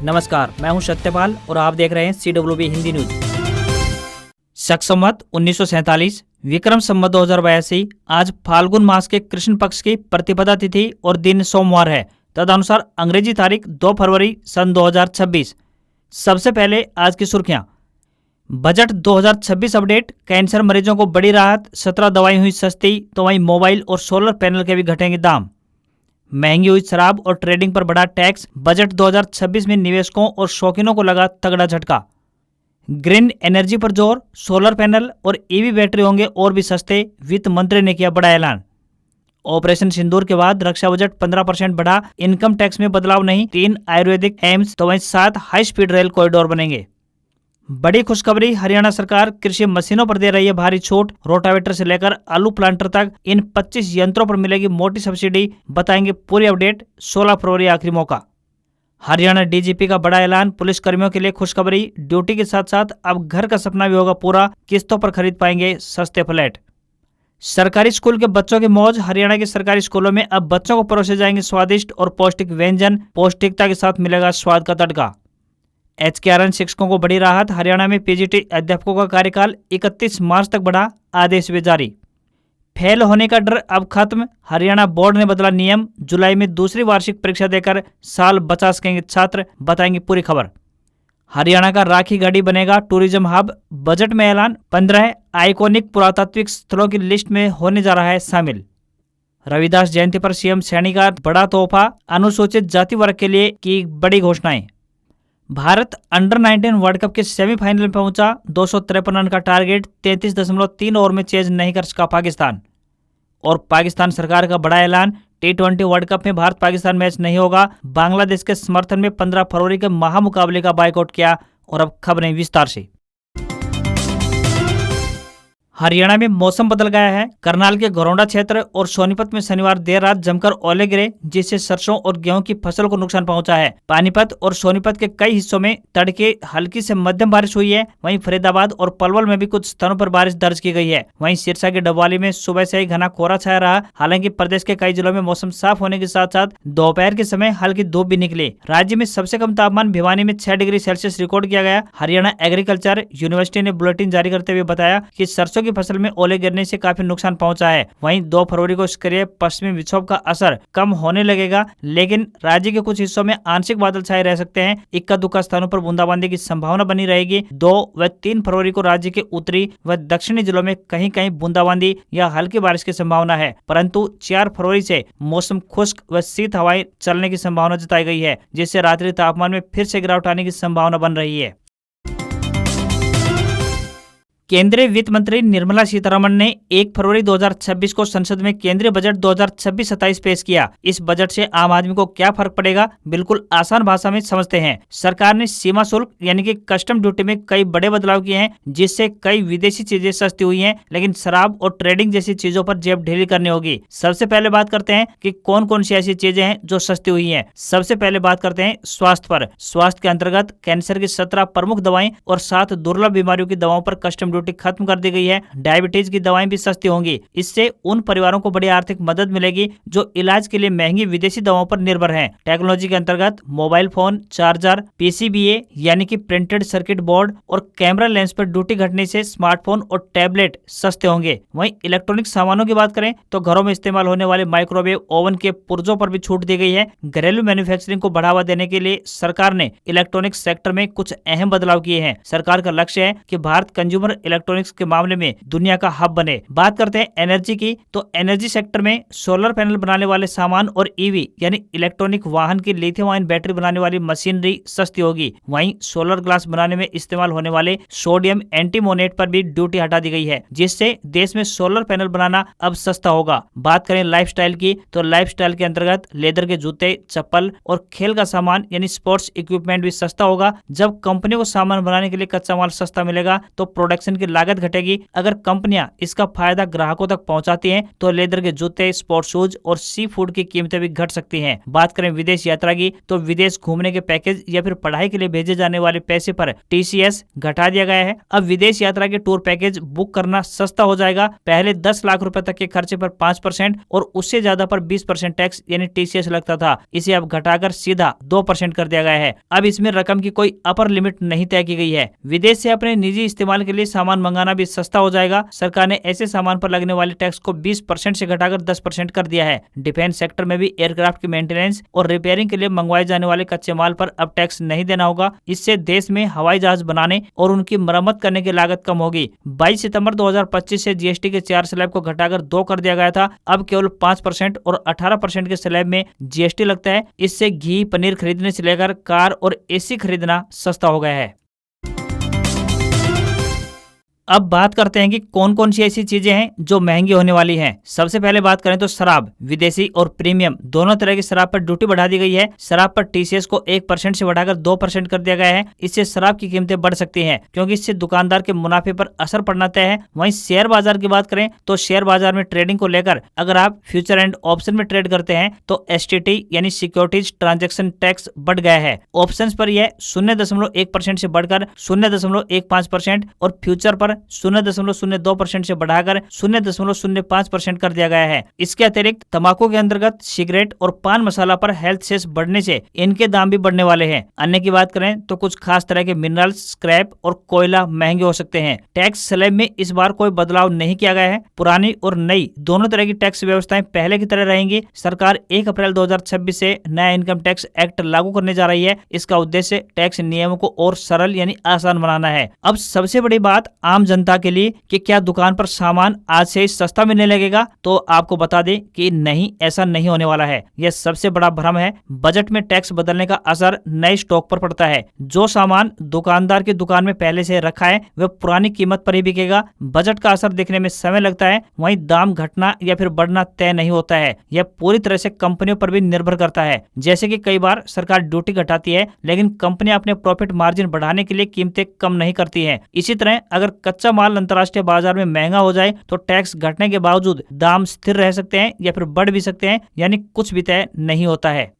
नमस्कार, मैं हूं सत्यपाल और आप देख रहे हैं CWB हिंदी न्यूज। शक संवत 1947 विक्रम संवत 2082 आज फाल्गुन मास के कृष्ण पक्ष की प्रतिपदा तिथि और दिन सोमवार है। तदनुसार अंग्रेजी तारीख 2 फरवरी सन 2026। सबसे पहले आज की सुर्खियां। Budget 2026 update. कैंसर मरीजों को बड़ी राहत, 17 दवाई हुई सस्ती, तो वहीं मोबाइल और सोलर पैनल के भी घटेंगे दाम। महंगी हुई शराब और ट्रेडिंग पर बढ़ा टैक्स। बजट 2026 में निवेशकों और शौकीनों को लगा तगड़ा झटका। ग्रीन एनर्जी पर जोर, सोलर पैनल और ईवी बैटरी होंगे और भी सस्ते, वित्त मंत्री ने किया बड़ा ऐलान। ऑपरेशन सिंदूर के बाद रक्षा बजट 15% बढ़ा, इनकम टैक्स में बदलाव नहीं, 3 आयुर्वेदिक एम्स तो वहीं 7 हाई स्पीड रेल कॉरिडोर बनेंगे। बड़ी खुशखबरी, हरियाणा सरकार कृषि मशीनों पर दे रही है भारी छूट। रोटावेटर से लेकर आलू प्लांटर तक इन 25 यंत्रों पर मिलेगी मोटी सब्सिडी। बताएंगे पूरी अपडेट। 16 फरवरी आखिरी मौका। हरियाणा डीजीपी का बड़ा ऐलान। पुलिस कर्मियों के लिए खुशखबरी, ड्यूटी के साथ साथ अब घर का सपना भी होगा पूरा, किस्तों पर खरीद पाएंगे सस्ते फ्लैट। सरकारी स्कूल के बच्चों की मौज। हरियाणा के सरकारी स्कूलों में अब बच्चों को परोसे जाएंगे स्वादिष्ट और पौष्टिक व्यंजन। पौष्टिकता के साथ मिलेगा स्वाद का तड़का। HKRN शिक्षकों को बड़ी राहत। हरियाणा में PGT अध्यापकों का कार्यकाल 31 मार्च तक बढ़ा, आदेश भी जारी। फेल होने का डर अब खत्म। हरियाणा बोर्ड ने बदला नियम। जुलाई में दूसरी वार्षिक परीक्षा देकर साल बचा सकेंगे छात्र। बताएंगे पूरी खबर। हरियाणा का राखी गढ़ी बनेगा टूरिज्म हब। बजट में ऐलान। 15 आइकॉनिक पुरातात्विक स्थलों की लिस्ट में होने जा रहा है शामिल। रविदास जयंती पर CM सैनी का बड़ा तोहफा। अनुसूचित जाति वर्ग के लिए की बड़ी घोषणाएं। भारत अंडर 19 वर्ल्ड कप के सेमीफाइनल में पहुंचा। 253 रन का टारगेट 33.3 ओवर में चेज नहीं कर सका पाकिस्तान। और पाकिस्तान सरकार का बड़ा ऐलान। T20 वर्ल्ड कप में भारत पाकिस्तान मैच नहीं होगा। बांग्लादेश के समर्थन में 15 फरवरी के महामुकाबले का बायकॉट किया। और अब खबरें विस्तार से। हरियाणा में मौसम बदल गया है। करनाल के घरौंडा क्षेत्र और सोनीपत में शनिवार देर रात जमकर ओले गिरे, जिससे सरसों और गेहूं की फसल को नुकसान पहुंचा है। पानीपत और सोनीपत के कई हिस्सों में तड़के हल्की से मध्यम बारिश हुई है। वहीं फरीदाबाद और पलवल में भी कुछ स्थानों पर बारिश दर्ज की गई है। वहीं सिरसा के डबवाली में सुबह से ही घना कोहरा छाया रहा। हालांकि प्रदेश के कई जिलों में मौसम साफ होने के साथ साथ दोपहर के समय हल्की धूप भी निकली। राज्य में सबसे कम तापमान भिवानी में 6 डिग्री सेल्सियस रिकॉर्ड किया गया। हरियाणा एग्रीकल्चर यूनिवर्सिटी ने बुलेटिन जारी करते हुए बताया कि सरसों की फसल में ओले गिरने से काफी नुकसान पहुंचा है। वहीं 2 फरवरी को सक्रिय पश्चिमी विक्षोभ का असर कम होने लगेगा, लेकिन राज्य के कुछ हिस्सों में आंशिक बादल छाए रह सकते हैं। इक्का दुक्का स्थानों पर बूंदाबांदी की संभावना बनी रहेगी। 2 व 3 फरवरी को राज्य के उत्तरी व दक्षिणी जिलों में कहीं कहीं बूंदाबांदी या हल्की बारिश की संभावना है, परंतु 4 फरवरी से मौसम खुश्क व शीत हवाएं चलने की संभावना जताई गई है, जिससे रात्रि तापमान में फिर से गिरावट आने की संभावना बन रही है। केंद्रीय वित्त मंत्री निर्मला सीतारमण ने 1 फरवरी 2026 को संसद में केंद्रीय बजट 2026-27 पेश किया। इस बजट से आम आदमी को क्या फर्क पड़ेगा, बिल्कुल आसान भाषा में समझते हैं। सरकार ने सीमा शुल्क यानी कि कस्टम ड्यूटी में कई बड़े बदलाव किए हैं, जिससे कई विदेशी चीजें सस्ती हुई हैं, लेकिन शराब और ट्रेडिंग जैसी चीजों पर जेब ढीली करनी होगी। सबसे पहले बात करते हैं कि कौन कौन सी ऐसी चीजें हैं जो सस्ती हुई है। सबसे पहले बात करते हैं स्वास्थ्य पर। स्वास्थ्य के अंतर्गत कैंसर की 17 प्रमुख दवाएं और 7 दुर्लभ बीमारियों की दवाओं पर कस्टम खत्म कर दी गई है। डायबिटीज की दवाएं भी सस्ती होंगी। इससे उन परिवारों को बड़ी आर्थिक मदद मिलेगी जो इलाज के लिए महंगी विदेशी दवाओं पर निर्भर हैं। टेक्नोलॉजी के अंतर्गत मोबाइल फोन, चार्जर, PCBA यानी कि प्रिंटेड सर्किट बोर्ड और कैमरा लेंस पर ड्यूटी घटने से स्मार्टफोन और टैबलेट सस्ते होंगे। वहीं इलेक्ट्रॉनिक सामानों की बात करें तो घरों में इस्तेमाल होने वाले माइक्रोवेव ओवन के पुर्जों पर भी छूट दी गई है। घरेलू मैन्युफैक्चरिंग को बढ़ावा देने के लिए सरकार ने इलेक्ट्रॉनिक सेक्टर में कुछ अहम बदलाव किए हैं। सरकार का लक्ष्य है कि भारत कंज्यूमर इलेक्ट्रॉनिक्स के मामले में दुनिया का हब बने। बात करते हैं एनर्जी की, तो एनर्जी सेक्टर में सोलर पैनल बनाने वाले सामान और EV यानी इलेक्ट्रॉनिक वाहन की लिथियम आयन बैटरी बनाने वाली मशीनरी सस्ती होगी। वहीं सोलर ग्लास बनाने में इस्तेमाल होने वाले सोडियम एंटीमोनेट पर भी ड्यूटी हटा दी गई है, जिससे देश में सोलर पैनल बनाना अब सस्ता होगा। बात करें लाइफस्टाइल की, तो लाइफस्टाइल के अंतर्गत लेदर के जूते, चप्पल और खेल का सामान यानी स्पोर्ट्स इक्विपमेंट भी सस्ता होगा। जब कंपनियों को सामान बनाने के लिए कच्चा माल सस्ता मिलेगा तो प्रोडक्शन की लागत घटेगी। अगर कंपनियां इसका फायदा ग्राहकों तक पहुंचाती हैं तो लेदर के जूते, स्पोर्ट्स शूज और सी फूड की कीमतें भी घट सकती हैं। बात करें विदेश यात्रा की तो विदेश घूमने के पैकेज या फिर पढ़ाई के लिए भेजे जाने वाले पैसे पर TCS घटा दिया गया है। अब विदेश यात्रा के टूर पैकेज बुक करना सस्ता हो जाएगा। पहले 10 लाख रुपए तक के खर्चे पर 5% और उससे ज्यादा पर 20% टैक्स यानी TCS लगता था। इसे अब घटाकर सीधा 2% कर दिया गया है। अब इसमें रकम की कोई अपर लिमिट नहीं तय की गई है। विदेश से अपने निजी इस्तेमाल के लिए सामान मंगाना भी सस्ता हो जाएगा। सरकार ने ऐसे सामान पर लगने वाले टैक्स को 20% से घटाकर 10% कर दिया है। डिफेंस सेक्टर में भी एयरक्राफ्ट की मेंटेनेंस और रिपेयरिंग के लिए मंगवाए जाने वाले कच्चे माल पर अब टैक्स नहीं देना होगा। इससे देश में हवाई जहाज बनाने और उनकी मरम्मत करने की लागत कम होगी। 22 सितंबर 2025 से GST के 4 स्लैब को घटाकर 2 कर दिया गया था। अब केवल 5% और 18% के स्लैब में GST लगता है। इससे घी, पनीर खरीदने से लेकर कार और AC खरीदना सस्ता हो गया है। अब बात करते हैं कि कौन कौन सी ऐसी चीजें हैं जो महंगी होने वाली हैं। सबसे पहले बात करें तो शराब, विदेशी और प्रीमियम दोनों तरह की शराब पर ड्यूटी बढ़ा दी गई है। शराब पर TCS को 1% से बढ़ाकर 2% कर दिया गया है। इससे शराब की कीमतें बढ़ सकती हैं क्योंकि इससे दुकानदार के मुनाफे पर असर पड़ना तय है। वहीं शेयर बाजार की बात करें तो शेयर बाजार में ट्रेडिंग को लेकर अगर आप फ्यूचर एंड ऑप्शन में ट्रेड करते हैं तो STT यानी सिक्योरिटीज ट्रांजेक्शन टैक्स बढ़ गया है। ऑप्शन पर यह 0.1% से बढ़कर 0.15% और फ्यूचर पर 0.02% से बढ़ाकर 0.05% कर दिया गया है। इसके अतिरिक्त तंबाकू के अंतर्गत सिगरेट और पान मसाला पर हेल्थ सेस बढ़ने से इनके दाम भी बढ़ने वाले हैं। अन्य की बात करें तो कुछ खास तरह के मिनरल्स, स्क्रैप और कोयला महंगे हो सकते हैं। टैक्स स्लैब में इस बार कोई बदलाव नहीं किया गया है। पुरानी और नई दोनों तरह की टैक्स व्यवस्थाएं पहले की तरह रहेंगी। सरकार 1 अप्रैल 2026 से नया इनकम टैक्स एक्ट लागू करने जा रही है। इसका उद्देश्य टैक्स नियमों को और सरल यानी आसान बनाना है। अब सबसे बड़ी बात आम जनता के लिए कि क्या दुकान पर सामान आज से ही सस्ता मिलने लगेगा, तो आपको बता दें कि नहीं, ऐसा नहीं होने वाला है। यह सबसे बड़ा भ्रम है। बजट में टैक्स बदलने का असर नए स्टॉक पर पड़ता है। जो सामान दुकानदार की दुकान में पहले से रखा है वह पुरानी कीमत पर ही बिकेगा। बजट का असर दिखने में समय लगता है, वहीं दाम घटना या फिर बढ़ना तय नहीं होता है। यह पूरी तरह से कंपनियों पर भी निर्भर करता है। जैसे कि कई बार सरकार ड्यूटी घटाती है लेकिन कंपनियां अपने प्रॉफिट मार्जिन बढ़ाने के लिए कीमतें कम नहीं करती हैं। इसी तरह अगर कच्चा माल अंतर्राष्ट्रीय बाजार में महंगा हो जाए तो टैक्स घटने के बावजूद दाम स्थिर रह सकते हैं या फिर बढ़ भी सकते हैं, यानी कुछ भी तय नहीं होता है।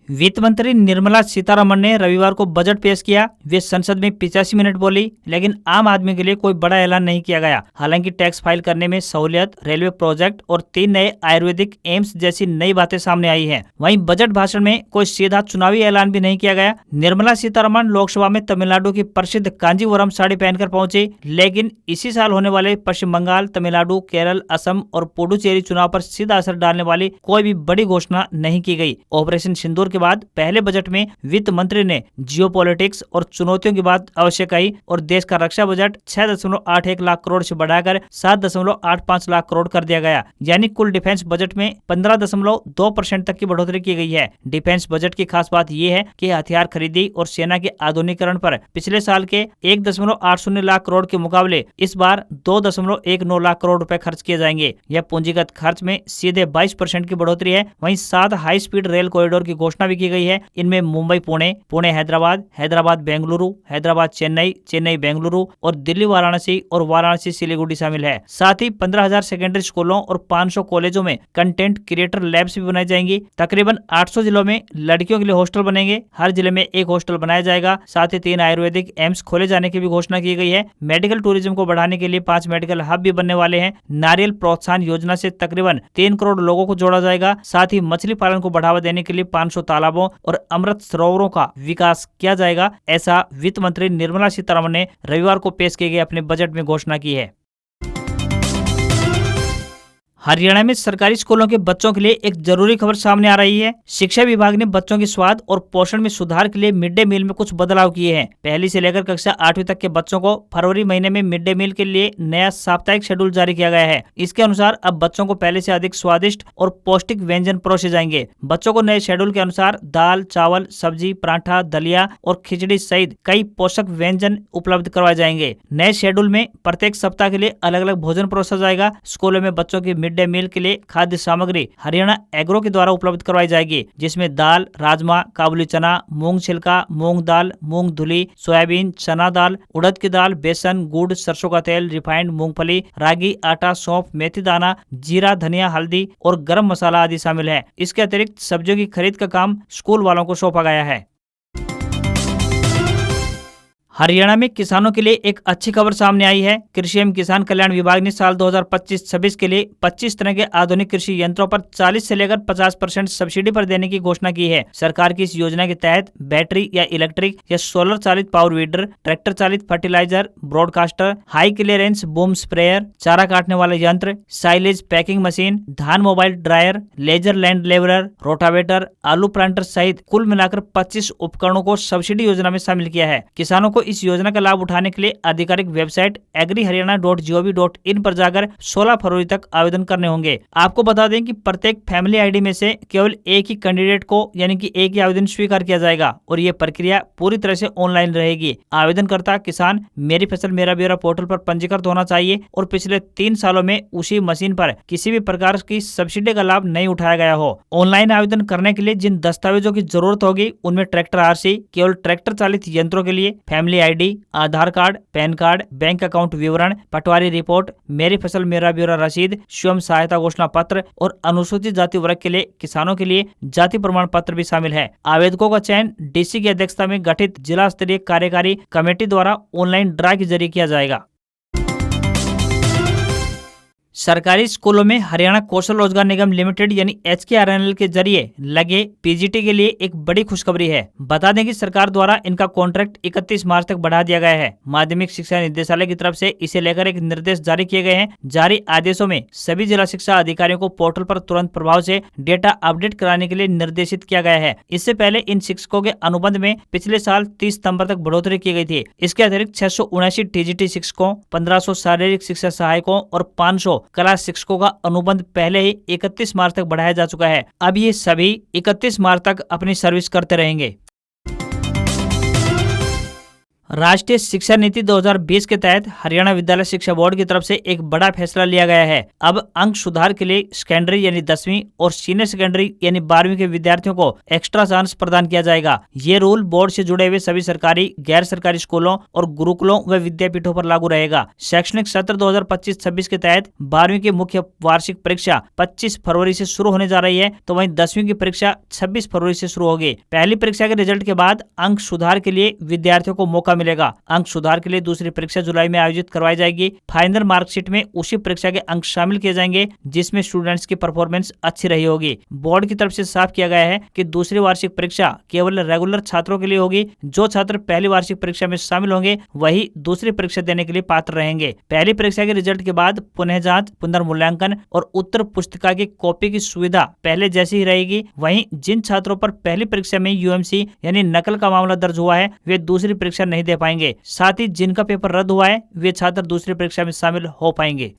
वित्त मंत्री निर्मला सीतारमण ने रविवार को बजट पेश किया। वे संसद में 85 मिनट बोली, लेकिन आम आदमी के लिए कोई बड़ा ऐलान नहीं किया गया। हालांकि टैक्स फाइल करने में सहूलियत, रेलवे प्रोजेक्ट और 3 नए आयुर्वेदिक एम्स जैसी नई बातें सामने आई हैं। वहीं बजट भाषण में कोई सीधा चुनावी ऐलान भी नहीं किया गया। निर्मला सीतारमण लोकसभा में तमिलनाडु की प्रसिद्ध कांजीवरम साड़ी पहनकर पहुंची, लेकिन इसी साल होने वाले पश्चिम बंगाल, तमिलनाडु, केरल, असम और पुडुचेरी चुनाव पर सीधा असर डालने वाली कोई भी बड़ी घोषणा नहीं की गई। ऑपरेशन सिंदूर के बाद पहले बजट में वित्त मंत्री ने जियोपॉलिटिक्स और चुनौतियों की बात अवश्य कही और देश का रक्षा बजट 6.81 लाख करोड़ से बढ़ाकर 7.85 लाख करोड़ कर दिया गया। यानी कुल डिफेंस बजट में 15.2% तक की बढ़ोतरी की गई है। डिफेंस बजट की खास बात यह है कि हथियार खरीदी और सेना के आधुनिकीकरण पर पिछले साल के 1.80 लाख करोड़ के मुकाबले इस बार 2.19 लाख करोड़ रुपए खर्च किए जाएंगे। यह पूंजीगत खर्च में सीधे 22% की बढ़ोतरी है। वहीं 7 हाई स्पीड रेल कॉरिडोर की घोषणा भी की गई है। इनमें मुंबई पुणे, पुणे हैदराबाद, हैदराबाद बेंगलुरु, हैदराबाद चेन्नई, चेन्नई बेंगलुरु और दिल्ली वाराणसी और वाराणसी सिलीगुड़ी शामिल है। साथ ही 15,000 सेकेंडरी स्कूलों और 500 कॉलेजों में कंटेंट क्रिएटर लैब्स भी बनाई जाएंगी। तकरीबन 800 जिलों में लड़कियों के लिए हॉस्टल बनेंगे। हर जिले में एक हॉस्टल बनाया जाएगा। साथ ही 3 आयुर्वेदिक एम्स खोले जाने की भी घोषणा की गई है। मेडिकल टूरिज्म को बढ़ाने के लिए 5 मेडिकल हब भी बनने वाले हैं। नारियल प्रोत्साहन योजना से तकरीबन 3 करोड़ लोगों को जोड़ा जाएगा। साथ ही मछली पालन को बढ़ावा देने के लिए 500 तालाबों और अमृत सरोवरों का विकास किया जाएगा। ऐसा वित्त मंत्री निर्मला सीतारमण ने रविवार को पेश किए गए अपने बजट में घोषणा की है। हरियाणा में सरकारी स्कूलों के बच्चों के लिए एक जरूरी खबर सामने आ रही है। शिक्षा विभाग ने बच्चों के स्वाद और पोषण में सुधार के लिए मिड डे मील में कुछ बदलाव किए हैं। पहली से लेकर कक्षा 8वीं तक के बच्चों को फरवरी महीने में मिड डे मील के लिए नया साप्ताहिक शेड्यूल जारी किया गया है। इसके अनुसार अब बच्चों को पहले से अधिक स्वादिष्ट और पौष्टिक व्यंजन परोसे जाएंगे। बच्चों को नए शेड्यूल के अनुसार दाल, चावल, सब्जी, पराठा, दलिया और खिचड़ी सहित कई पोषक व्यंजन उपलब्ध करवाए जाएंगे। नए शेड्यूल में प्रत्येक सप्ताह के लिए अलग अलग भोजन परोसा जाएगा। स्कूलों में बच्चों की मिड मिड डे मील के लिए खाद्य सामग्री हरियाणा एग्रो के द्वारा उपलब्ध करवाई जाएगी, जिसमें दाल, राजमा, काबुली चना, मूंग छिलका, मूंग दाल, मूंग धुली, सोयाबीन, चना दाल, उड़द की दाल, बेसन, गुड़, सरसों का तेल, रिफाइंड मूंगफली, रागी, आटा, सौंफ, मेथी दाना, जीरा, धनिया, हल्दी और गरम मसाला आदि शामिल है। इसके अतिरिक्त सब्जियों की खरीद का काम स्कूल वालों को सौंपा गया है। हरियाणा में किसानों के लिए एक अच्छी खबर सामने आई है। कृषि एवं किसान कल्याण विभाग ने साल 2025-26 के लिए 25 तरह के आधुनिक कृषि यंत्रों पर 40 से लेकर 50% सब्सिडी पर देने की घोषणा की है। सरकार की इस योजना के तहत बैटरी या इलेक्ट्रिक या सोलर चालित पावर वीडर, ट्रैक्टर चालित fertiliser, broadcaster, high clearance boom sprayer, चारा काटने वाले यंत्र, साइलेज पैकिंग मशीन, धान mobile dryer, laser land leveller, rotavator, आलू प्लांटर सहित कुल मिलाकर 25 उपकरणों को सब्सिडी योजना में शामिल किया है। किसानों को इस योजना का लाभ उठाने के लिए आधिकारिक वेबसाइट agriharyana.gov.in पर जाकर 16 फरवरी तक आवेदन करने होंगे। आपको बता दें कि प्रत्येक फैमिली आईडी में से केवल एक ही कैंडिडेट को यानी कि एक ही आवेदन स्वीकार किया जाएगा और ये प्रक्रिया पूरी तरह से ऑनलाइन रहेगी। आवेदनकर्ता किसान मेरी फसल मेरा ब्यौरा पोर्टल पर पंजीकृत होना चाहिए और पिछले 3 सालों में उसी मशीन पर किसी भी प्रकार की सब्सिडी का लाभ नहीं उठाया गया हो। ऑनलाइन आवेदन करने के लिए जिन दस्तावेजों की जरूरत होगी उनमें ट्रैक्टर आरसी केवल ट्रैक्टर चालित यंत्रों के लिए, family ID, Aadhaar card, PAN card, bank account विवरण, पटवारी रिपोर्ट, मेरी फसल मेरा ब्यौरा रसीद, स्वयं सहायता घोषणा पत्र और अनुसूचित जाति वर्ग के लिए किसानों के लिए जाति प्रमाण पत्र भी शामिल है। आवेदकों का चयन डीसी की अध्यक्षता में गठित जिला स्तरीय कार्यकारी कमेटी द्वारा ऑनलाइन ड्रा के जरिए किया जाएगा। सरकारी स्कूलों में हरियाणा कौशल रोजगार निगम लिमिटेड यानी HKRNL के जरिए लगे पीजीटी के लिए एक बड़ी खुशखबरी है। बता दें कि सरकार द्वारा इनका कॉन्ट्रैक्ट 31 मार्च तक बढ़ा दिया गया है। माध्यमिक शिक्षा निदेशालय की तरफ से इसे लेकर एक निर्देश जारी किए गए हैं। जारी आदेशों में सभी जिला शिक्षा अधिकारियों को पोर्टल पर तुरंत प्रभाव से डेटा अपडेट कराने के लिए निर्देशित किया गया है। इससे पहले इन शिक्षकों के अनुबंध में पिछले साल 30 सितंबर तक बढ़ोतरी की गई थी। इसके अतिरिक्त 679 TGT शिक्षकों, 1500 शारीरिक शिक्षा सहायकों और 500 कला शिक्षकों का अनुबंध पहले ही 31 मार्च तक बढ़ाया जा चुका है। अब ये सभी 31 मार्च तक अपनी सर्विस करते रहेंगे। राष्ट्रीय शिक्षा नीति 2020 के तहत हरियाणा विद्यालय शिक्षा बोर्ड की तरफ से एक बड़ा फैसला लिया गया है। अब अंक सुधार के लिए सेकेंडरी यानी 10वीं और सीनियर सेकेंडरी यानी 12वीं के विद्यार्थियों को एक्स्ट्रा चांस प्रदान किया जाएगा। ये रूल बोर्ड से जुड़े हुए सभी सरकारी, गैर सरकारी स्कूलों और गुरुकुलों व विद्यापीठों पर लागू रहेगा। शैक्षणिक सत्र 2025-26 के तहत 12वीं की मुख्य वार्षिक परीक्षा 25 फरवरी से शुरू होने जा रही है, तो वहीं 10वीं की परीक्षा 26 फरवरी से शुरू होगी। पहली परीक्षा के रिजल्ट के बाद अंक सुधार के लिए विद्यार्थियों को मौका मिलेगा। अंक सुधार के लिए दूसरी परीक्षा जुलाई में आयोजित करवाई जाएगी। फाइनल मार्कशीट में उसी परीक्षा के अंक शामिल किए जाएंगे जिसमें स्टूडेंट्स की परफॉर्मेंस अच्छी रही होगी। बोर्ड की तरफ से साफ किया गया है कि दूसरी वार्षिक परीक्षा केवल रेगुलर छात्रों के लिए होगी। जो छात्र पहली वार्षिक परीक्षा में शामिल होंगे वही दूसरी परीक्षा देने के लिए पात्र रहेंगे। पहली परीक्षा के रिजल्ट के बाद पुनः जांच, पुनर्मूल्यांकन और उत्तर पुस्तिका की कॉपी की सुविधा पहले जैसी ही रहेगी। वहीं जिन छात्रों पर पहली परीक्षा में UMC यानी नकल का मामला दर्ज हुआ है वे दूसरी परीक्षा नहीं दे पाएंगे। साथ ही जिनका पेपर रद्द हुआ है वे छात्र दूसरी परीक्षा में शामिल हो पाएंगे।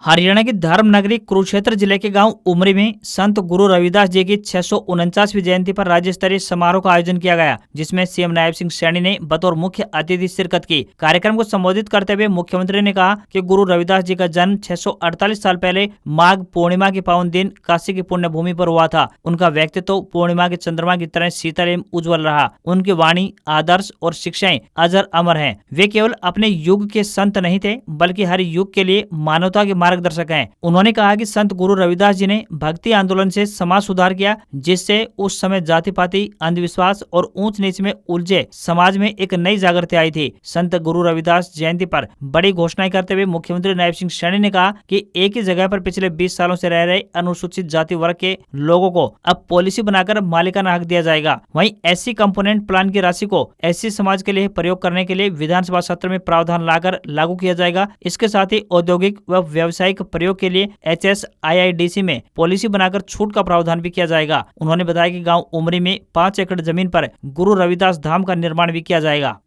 हरियाणा की धर्म नगरी कुरुक्षेत्र जिले के गांव उमरी में संत गुरु रविदास जी की 649वीं जयंती पर राज्य स्तरीय समारोह का आयोजन किया गया, जिसमें CM नायब सिंह सैनी ने बतौर मुख्य अतिथि शिरकत की। कार्यक्रम को संबोधित करते हुए मुख्यमंत्री ने कहा कि गुरु रविदास जी का जन्म 648 साल पहले माघ पूर्णिमा के पावन दिन काशी की पुण्य भूमि पर हुआ था। उनका व्यक्तित्व पूर्णिमा के चंद्रमा की तरह शीतल एवं उज्जवल रहा। उनकी वाणी, आदर्श और शिक्षाएं अजर अमर हैं। वे केवल अपने युग के संत नहीं थे बल्कि हर युग के लिए मानवता के मार्गदर्शक हैं। उन्होंने कहा कि संत गुरु रविदास जी ने भक्ति आंदोलन से समाज सुधार किया, जिससे उस समय जाति पाति, अंधविश्वास और ऊंच नीच में उलझे समाज में एक नई जागृति आई थी। संत गुरु रविदास जयंती पर बड़ी घोषणाएं करते हुए मुख्यमंत्री नायब सिंह सैनी ने कहा कि एक ही जगह पर पिछले 20 सालों से रह रहे अनुसूचित जाति वर्ग के लोगों को अब पॉलिसी बनाकर मालिकाना हक दिया जाएगा। वहीं SC कंपोनेंट प्लान की राशि को SC समाज के लिए प्रयोग करने के लिए विधानसभा सत्र में प्रावधान लाकर लागू किया जाएगा। इसके साथ ही औद्योगिक व व्यावसायिक प्रयोग के लिए HSIIDC में पॉलिसी बनाकर छूट का प्रावधान भी किया जाएगा। उन्होंने बताया कि गांव उमरी में 5 एकड़ जमीन पर गुरु रविदास धाम का निर्माण भी किया जाएगा।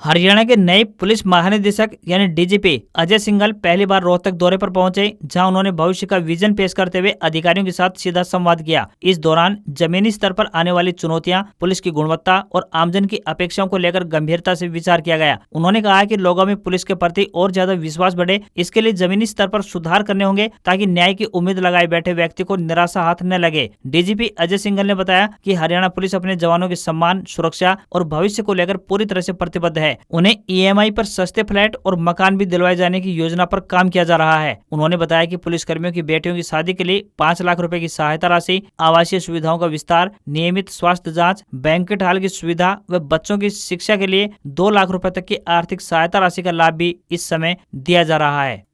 हरियाणा के नए पुलिस महानिदेशक यानी डीजीपी अजय सिंघल पहली बार रोहतक दौरे पर पहुंचे, जहां उन्होंने भविष्य का विजन पेश करते हुए अधिकारियों के साथ सीधा संवाद किया। इस दौरान जमीनी स्तर पर आने वाली चुनौतियां, पुलिस की गुणवत्ता और आमजन की अपेक्षाओं को लेकर गंभीरता से विचार किया गया। उन्होंने कहा कि लोगों में पुलिस के प्रति और ज्यादा विश्वास बढ़े, इसके लिए जमीनी स्तर पर सुधार करने होंगे ताकि न्याय की उम्मीद लगाए बैठे व्यक्ति को निराशा हाथ न लगे। डीजीपी अजय सिंघल ने बताया कि हरियाणा पुलिस अपने जवानों के सम्मान, सुरक्षा और भविष्य को लेकर पूरी तरह से प्रतिबद्ध है। उन्हें ईएमआई पर सस्ते फ्लैट और मकान भी दिलवाए जाने की योजना पर काम किया जा रहा है। उन्होंने बताया कि पुलिसकर्मियों की बेटियों की शादी के लिए 5 लाख रुपए की सहायता राशि, आवासीय सुविधाओं का विस्तार, नियमित स्वास्थ्य जांच, बैंक्वेट हॉल की सुविधा व बच्चों की शिक्षा के लिए 2 लाख रुपए तक की आर्थिक सहायता राशि का लाभ भी इस समय दिया जा रहा है।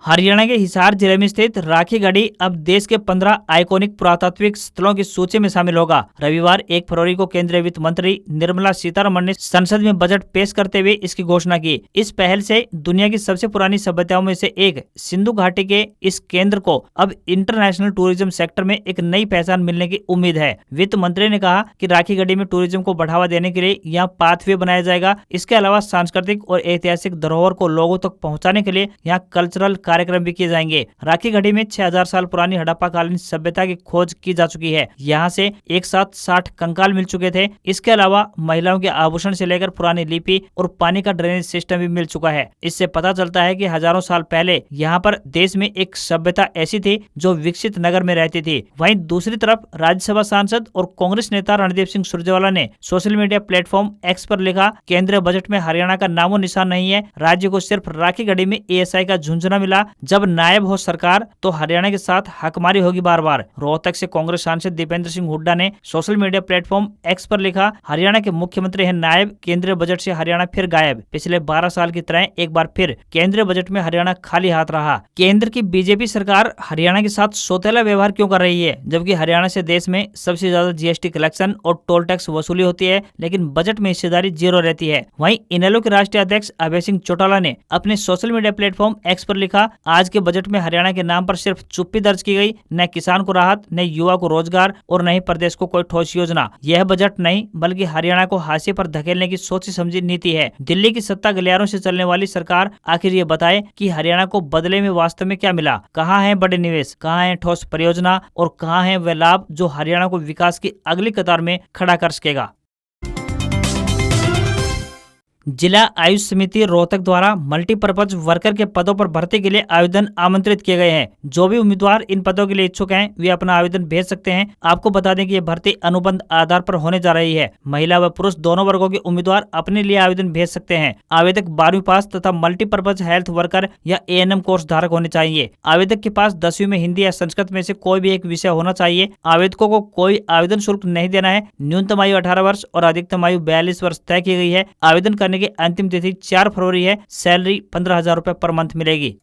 हरियाणा के हिसार जिले में स्थित राखी गढ़ी अब देश के 15 आइकॉनिक पुरातात्विक स्थलों की सूची में शामिल होगा। रविवार 1 फरवरी को केंद्रीय वित्त मंत्री निर्मला सीतारमण ने संसद में बजट पेश करते हुए इसकी घोषणा की। इस पहल से दुनिया की सबसे पुरानी सभ्यताओं में से एक सिंधु घाटी के इस केंद्र को अब इंटरनेशनल टूरिज्म सेक्टर में एक नई पहचान मिलने की उम्मीद है। वित्त मंत्री ने कहा कि राखी गढ़ी में टूरिज्म को बढ़ावा देने के लिए यहाँ पाथवे बनाया जाएगा। इसके अलावा सांस्कृतिक और ऐतिहासिक धरोहर को लोगों तक पहुँचाने के लिए यहाँ कल्चरल कार्यक्रम भी किए जाएंगे। राखी गढ़ी में 6000 साल पुरानी हड़प्पा कालीन सभ्यता की खोज की जा चुकी है। यहाँ से एक साथ 60 कंकाल मिल चुके थे। इसके अलावा महिलाओं के आभूषण से लेकर पुरानी लिपि और पानी का ड्रेनेज सिस्टम भी मिल चुका है। इससे पता चलता है कि हजारों साल पहले यहाँ पर देश में एक सभ्यता ऐसी थी जो विकसित नगर में रहती थी। वहीं दूसरी तरफ राज्यसभा सांसद और कांग्रेस नेता रणदीप सिंह सुरजेवाला ने सोशल मीडिया प्लेटफॉर्म एक्स पर लिखा, केंद्रीय बजट में हरियाणा का नामो निशान नहीं है। राज्य को सिर्फ राखी गढ़ी में एएसआई का झुंझुना मिला। जब नायब हो सरकार तो हरियाणा के साथ हकमारी होगी बार बार। रोहतक से कांग्रेस सांसद दीपेंद्र सिंह हुड्डा ने सोशल मीडिया प्लेटफॉर्म एक्स पर लिखा, हरियाणा के मुख्यमंत्री हैं नायब, केंद्रीय बजट से हरियाणा फिर गायब। पिछले 12 साल की तरह एक बार फिर केंद्रीय बजट में हरियाणा खाली हाथ रहा। केंद्र की बीजेपी सरकार हरियाणा के साथ सौतेला व्यवहार क्यों कर रही है, जबकि हरियाणा से देश में सबसे ज्यादा जीएसटी कलेक्शन और टोल टैक्स वसूली होती है, लेकिन बजट में हिस्सेदारी 0 रहती है। वहीं इनेलो के राष्ट्रीय अध्यक्ष अभय सिंह चौटाला ने अपने सोशल मीडिया प्लेटफॉर्म एक्स पर लिखा, आज के बजट में हरियाणा के नाम पर सिर्फ चुप्पी दर्ज की गई। न किसान को राहत, न युवा को रोजगार और न ही प्रदेश को कोई ठोस योजना। यह बजट नहीं बल्कि हरियाणा को हाशिए पर धकेलने की सोची समझी नीति है। दिल्ली की सत्ता गलियारों से चलने वाली सरकार आखिर ये बताए कि हरियाणा को बदले में वास्तव में क्या मिला। कहाँ है बड़े निवेश, कहाँ है ठोस परियोजना और कहाँ है वह लाभ जो हरियाणा को विकास की अगली कतार में खड़ा कर सकेगा। जिला आयुष समिति रोहतक द्वारा मल्टीपर्पज वर्कर के पदों पर भर्ती के लिए आवेदन आमंत्रित किए गए हैं। जो भी उम्मीदवार इन पदों के लिए इच्छुक हैं वे अपना आवेदन भेज सकते हैं। आपको बता दें कि ये भर्ती अनुबंध आधार पर होने जा रही है। महिला व पुरुष दोनों वर्गों के उम्मीदवार अपने लिए आवेदन भेज सकते हैं। आवेदक 12वीं पास तथा मल्टीपर्पज हेल्थ वर्कर या एएनएम कोर्स धारक होने चाहिए। आवेदक के पास 10वीं में हिंदी या संस्कृत में से कोई भी एक विषय होना चाहिए। आवेदकों को कोई आवेदन शुल्क नहीं देना है। न्यूनतम आयु 18 वर्ष और अधिकतम आयु 42 वर्ष तय की गई है। आवेदन करने की अंतिम तिथि 4 फरवरी है। सैलरी 15,000 रुपए पर मंथ मिलेगी।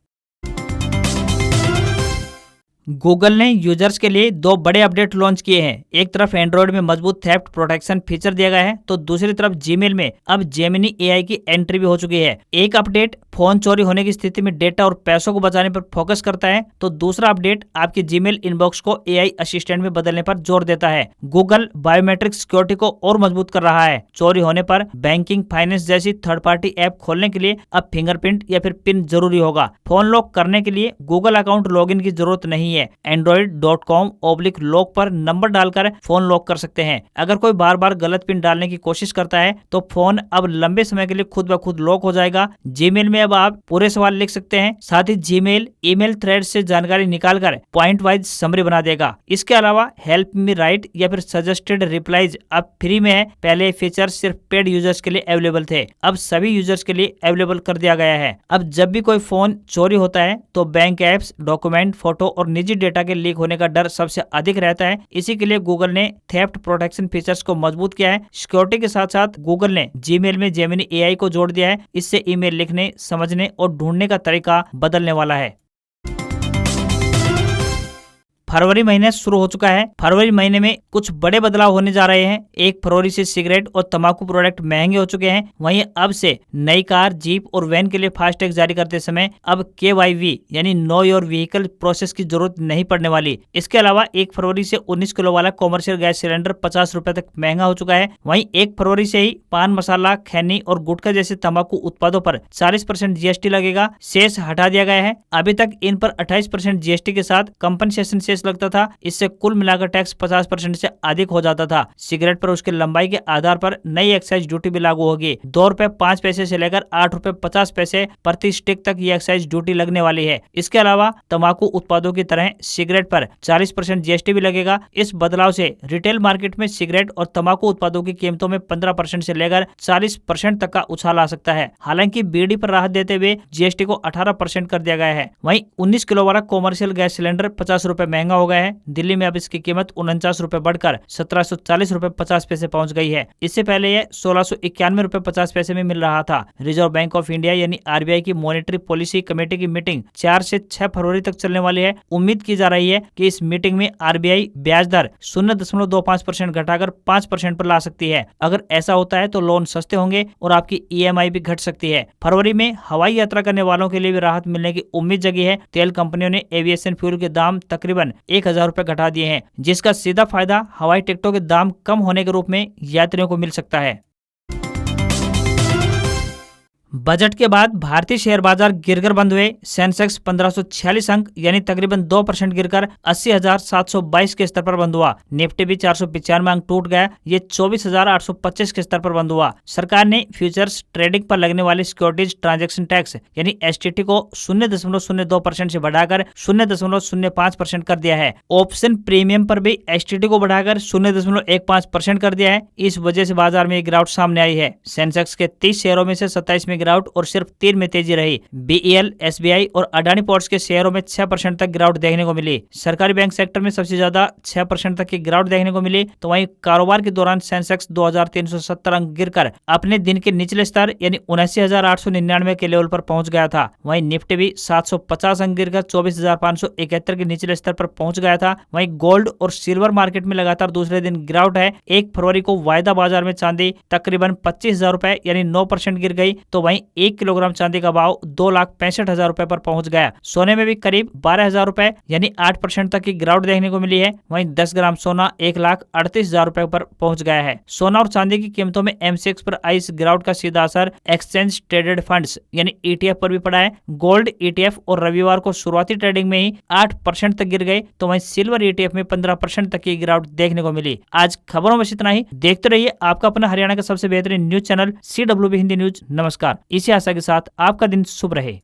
गूगल ने यूजर्स के लिए 2 बड़े अपडेट लॉन्च किए हैं। एक तरफ एंड्रॉइड में मजबूत थेफ्ट प्रोटेक्शन फीचर दिया गया है, तो दूसरी तरफ जीमेल में अब जेमिनी एआई की एंट्री भी हो चुकी है। एक अपडेट फोन चोरी होने की स्थिति में डेटा और पैसों को बचाने पर फोकस करता है, तो दूसरा अपडेट आपके जीमेल इनबॉक्स को एआई असिस्टेंट में बदलने पर जोर देता है। गूगल बायोमेट्रिक सिक्योरिटी को और मजबूत कर रहा है। चोरी होने पर बैंकिंग, फाइनेंस जैसी थर्ड पार्टी ऐप खोलने के लिए अब फिंगरप्रिंट या फिर पिन जरूरी होगा। फोन लॉक करने के लिए गूगल अकाउंट लॉगिन की जरूरत नहीं है। android.com/lock पर नंबर डालकर फोन लॉक कर सकते हैं। अगर कोई बार बार गलत पिन डालने की कोशिश करता है तो फोन अब लंबे समय के लिए खुद ब खुद लॉक हो जाएगा। जीमेल में अब आप पूरे सवाल लिख सकते हैं। साथ ही जीमेल ईमेल थ्रेड से जानकारी निकालकर पॉइंट वाइज समरी बना देगा। इसके अलावा हेल्प मी राइट या फिर सजेस्टेड रिप्लाईज अब फ्री में है। पहले फीचर सिर्फ पेड यूजर्स के लिए अवेलेबल थे, अब सभी यूजर्स के लिए अवेलेबल कर दिया गया है। अब जब भी कोई फोन चोरी होता है तो बैंक एप्स, डॉक्यूमेंट, फोटो और निजी डेटा के लीक होने का डर सबसे अधिक रहता है। इसी के लिए गूगल ने थेफ्ट प्रोटेक्शन फीचर्स को मजबूत किया है। सिक्योरिटी के साथ साथ गूगल ने जीमेल में जेमिनी एआई को जोड़ दिया है। इससे ईमेल लिखने, समझने और ढूंढने का तरीका बदलने वाला है। फरवरी महीने शुरू हो चुका है। फरवरी महीने में कुछ बड़े बदलाव होने जा रहे हैं। 1 फरवरी से सिगरेट और तंबाकू प्रोडक्ट महंगे हो चुके हैं। वहीं अब से नई कार, जीप और वैन के लिए फास्टैग जारी करते समय अब KYV यानी नो योर व्हीकल प्रोसेस की जरूरत नहीं पड़ने वाली। इसके अलावा 1 फरवरी से 19 किलो वाला कॉमर्शियल गैस सिलेंडर 50 रुपए तक महंगा हो चुका है। वहीं 1 फरवरी से ही पान मसाला, खैनी और गुटखा जैसे तंबाकू उत्पादों पर 40% GST लगेगा। सेस हटा दिया गया है। अभी तक इन पर 28% GST के साथ कंपनसेशन सेस लगता था। इससे कुल मिलाकर टैक्स 50% से अधिक हो जाता था। सिगरेट पर उसके लंबाई के आधार पर नई एक्साइज ड्यूटी भी लागू होगी। 2 रुपए 5 पैसे से लेकर 8 रुपए 50 पैसे प्रति स्टिक तक ये एक्साइज ड्यूटी लगने वाली है। इसके अलावा तंबाकू उत्पादों की तरह सिगरेट पर 40% GST भी लगेगा। इस बदलाव से रिटेल मार्केट में सिगरेट और तंबाकू उत्पादों की कीमतों में 15% से लेकर 40% तक का उछाल आ सकता है। हालांकि बीड़ी पर राहत देते हुए GST को 18% कर दिया गया है। वहीं 19 किलो वाला कॉमर्शियल गैस सिलेंडर 50 रुपए महंगा हो गया है। दिल्ली में अब इसकी कीमत 49 रुपए बढ़कर 1740 रुपए 50 पैसे पहुंच गई है। इससे पहले यह 1691 रुपए 50 पैसे में मिल रहा था। रिजर्व बैंक ऑफ इंडिया यानी RBI की मॉनेटरी पॉलिसी कमेटी की मीटिंग 4 से 6 फरवरी तक चलने वाली है। उम्मीद की जा रही है कि इस मीटिंग में RBI ब्याज दर 0.25% घटाकर 5% पर ला सकती है। अगर ऐसा होता है तो लोन सस्ते होंगे और आपकी EMI भी घट सकती है। फरवरी में हवाई यात्रा करने वालों के लिए भी राहत मिलने की उम्मीद जगी है। तेल कंपनियों ने एविएशन फ्यूल के दाम तकरीबन 1000 रुपए घटा दिए हैं, जिसका सीधा फायदा हवाई टिकटों के दाम कम होने के रूप में यात्रियों को मिल सकता है। बजट के बाद भारतीय शेयर बाजार गिरकर बंद हुए। सेंसेक्स 1546 अंक यानी तकरीबन 2% गिरकर 80,722 के स्तर पर बंद हुआ। निफ्टी भी 495 अंक टूट गया। ये 24,825 के स्तर पर बंद हुआ। सरकार ने फ्यूचर्स ट्रेडिंग पर लगने वाले सिक्योरिटीज ट्रांजैक्शन टैक्स यानी STT को 0.02% से बढ़ाकर 0.05% कर दिया है। ऑप्शन प्रीमियम पर भी STT को बढ़ाकर 0.15% कर दिया है। इस वजह से बाजार में गिरावट सामने आई है। सेंसेक्स के 30 शेयरों में से 27 में गिरावट और सिर्फ 3 में तेजी रही। BEL, SBI और अडानी पोर्ट्स के शेयरों में 6% तक गिरावट देखने को मिली। सरकारी बैंक सेक्टर में सबसे ज्यादा 6% तक की गिरावट देखने को मिली। तो वहीं कारोबार के दौरान सेंसेक्स 2370 अंक गिरकर अपने दिन के निचले स्तर यानी 79,899 के लेवल पर पहुंच गया था। वहीं निफ्टी भी 750 अंक गिरकर 24,571 के निचले स्तर पर पहुंच गया था। वहीं गोल्ड और सिल्वर मार्केट में लगातार दूसरे दिन गिरावट है। 1 फरवरी को वायदा बाजार में चांदी तकरीबन 25,000 रुपए यानी 9% गिर गई। तो वहीं 1 किलोग्राम चांदी का भाव 2,65,000 रुपए पर पहुंच गया। सोने में भी करीब 12,000 रुपए यानी 8% तक की गिरावट देखने को मिली है। वहीं 10 ग्राम सोना 1,38,000 रुपए पर पहुंच गया है। सोना और चांदी की कीमतों में MCX पर आई इस गिरावट का सीधा असर एक्सचेंज ट्रेडेड फंड्स यानी ETF पर भी पड़ा है। गोल्ड ETF और रविवार को शुरुआती ट्रेडिंग में ही 8% तक गिर गए। तो वहीं सिल्वर ETF में 15% तक की गिरावट देखने को मिली। आज खबरों में इतना ही। देखते रहिए आपका अपना हरियाणा का सबसे बेहतरीन news channel CWB Hindi news. नमस्कार। इसी आशा के साथ आपका दिन शुभ रहे।